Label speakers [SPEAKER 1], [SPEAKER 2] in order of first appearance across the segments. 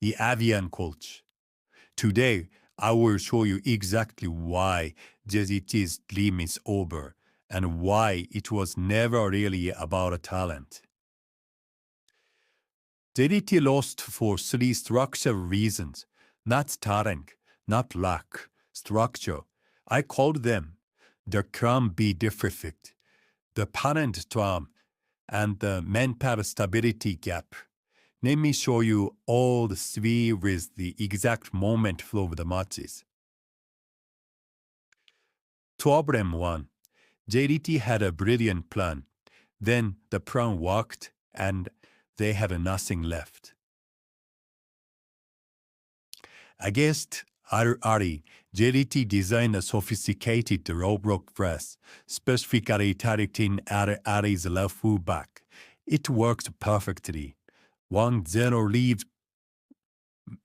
[SPEAKER 1] the avian coach. Today, I will show you exactly why JDT's dream is over and why it was never really about a talent. JDT lost for three structural reasons, not talent, not luck, structure. I called them the Crown-B deficit, the parent term, and the manpower stability gap. Let me show you all the three with the exact moment flow of the matches. Problem 1. JDT had a brilliant plan. Then the plan worked and they had nothing left. Against Al-Ahli, JDT designed a sophisticated roadblock press, specifically targeting Al-Ahli's left fullback. It worked perfectly. 1-0 lead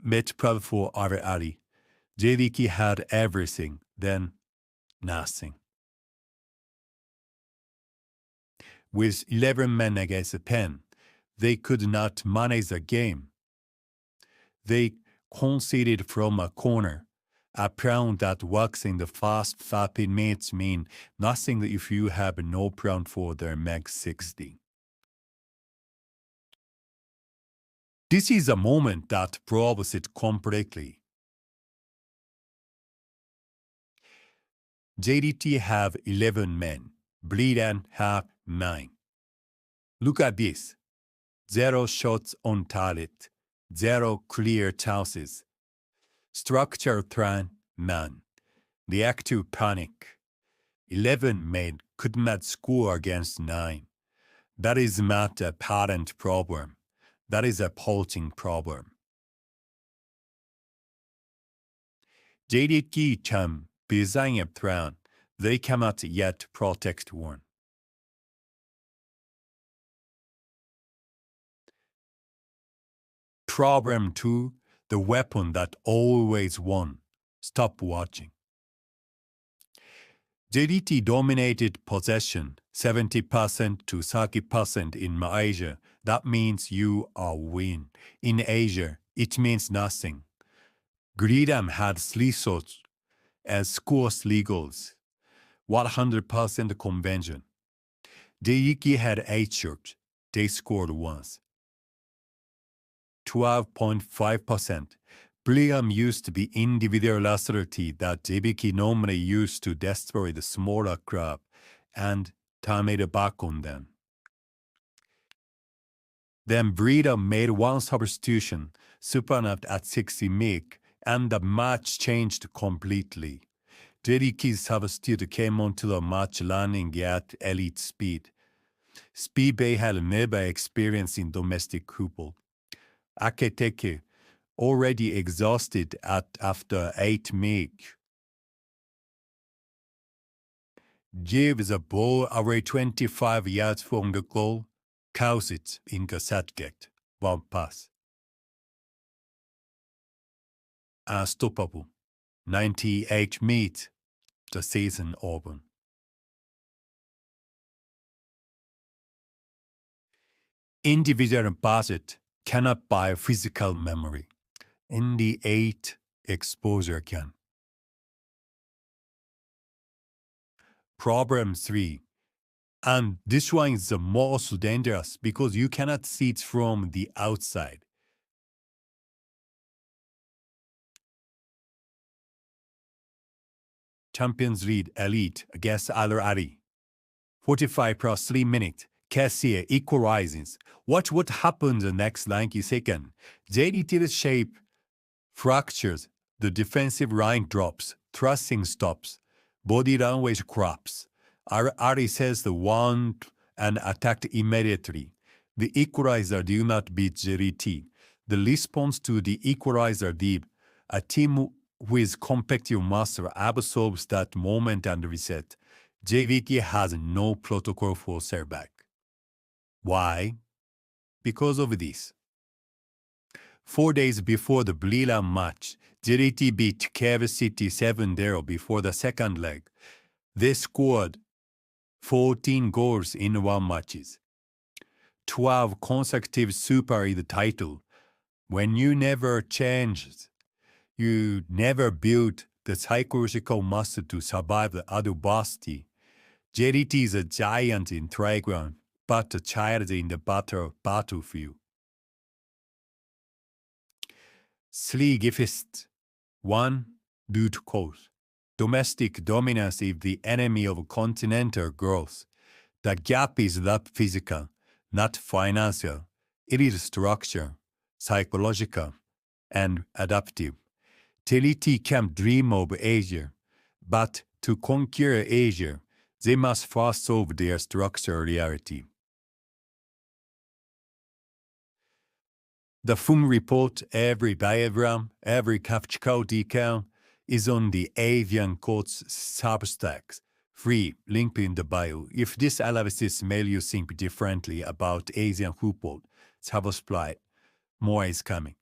[SPEAKER 1] match plan for Al-Ahli. JDT had everything, then nothing. With 11 men against 10, they could not manage the game. They conceded from a corner. A plan that works in the first 30 minutes means nothing if you have no plan for the next 60. This is a moment that proves it completely. JDT have 11 men, Buriram have 9. Look at this. 0 shots on target, 0 clear chances. Structural plan, none. Reactive panic. 11 men could not score against 9. That is not a parent problem. That is a coaching problem. JDT can design a plan. They cannot yet protect one. Problem 2, the weapon that always won. Stop watching. JDT dominated possession 70% to 30% in Malaysia. That means you are win. In Asia, it means nothing. Buriram had 3 shots and scored 3 goals. 100% conversion. JDT had 8 shots. They scored once. 12.5%. Buriram used to be individual authority that JDT normally used to destroy the smaller club and turn it back on them. Then Buriram made one substitution, Supernat at 60 minutes, and the match changed completely. JDT's substitute came onto the match running at elite speed. Speed they had never experienced in domestic football. Aketeke, already exhausted after 8 minutes, gives the ball away 25 yards from the goal, counts it in the subject, 1 pass. Unstoppable. 98 minutes, the season over. Individual budget cannot buy physical memory. Only 8 exposure can. Problem 3. And this one is the most dangerous because you cannot see it from the outside. Champions League elite against Al-Ahli. 45 plus 3 minutes. Cassia equalizes. Watch what happens the next 90 seconds. JDT's shape fractures. The defensive line drops. Thrusting stops. Body language crops. Al-Ahli says the one and attacked immediately. The equalizer do not beat JDT. The response to the equalizer deep. A team with competitive muscle absorbs that moment and reset. JDT has no protocol for setback. Why? Because of this. 4 days before the Buriram match, JDT beat Cave City 7-0 before the second leg. They scored 14 goals in 1 matches. 12 consecutive Super League title. When you never changed, you never built the psychological muscle to survive the adversity. JDT is a giant in playground, but a child in the battlefield. 3 gifts. 1. Root cause. Domestic dominance is the enemy of continental growth. The gap is not physical, not financial. It is structural, psychological, and adaptive. JDT can dream of Asia, but to conquer Asia, they must first solve their structural reality. The full report, every diagram, every capture detail is on the Avian Court's Substack. Free, link in the bio. If this analysis made you think differently about Asian football, subscribe. More is coming.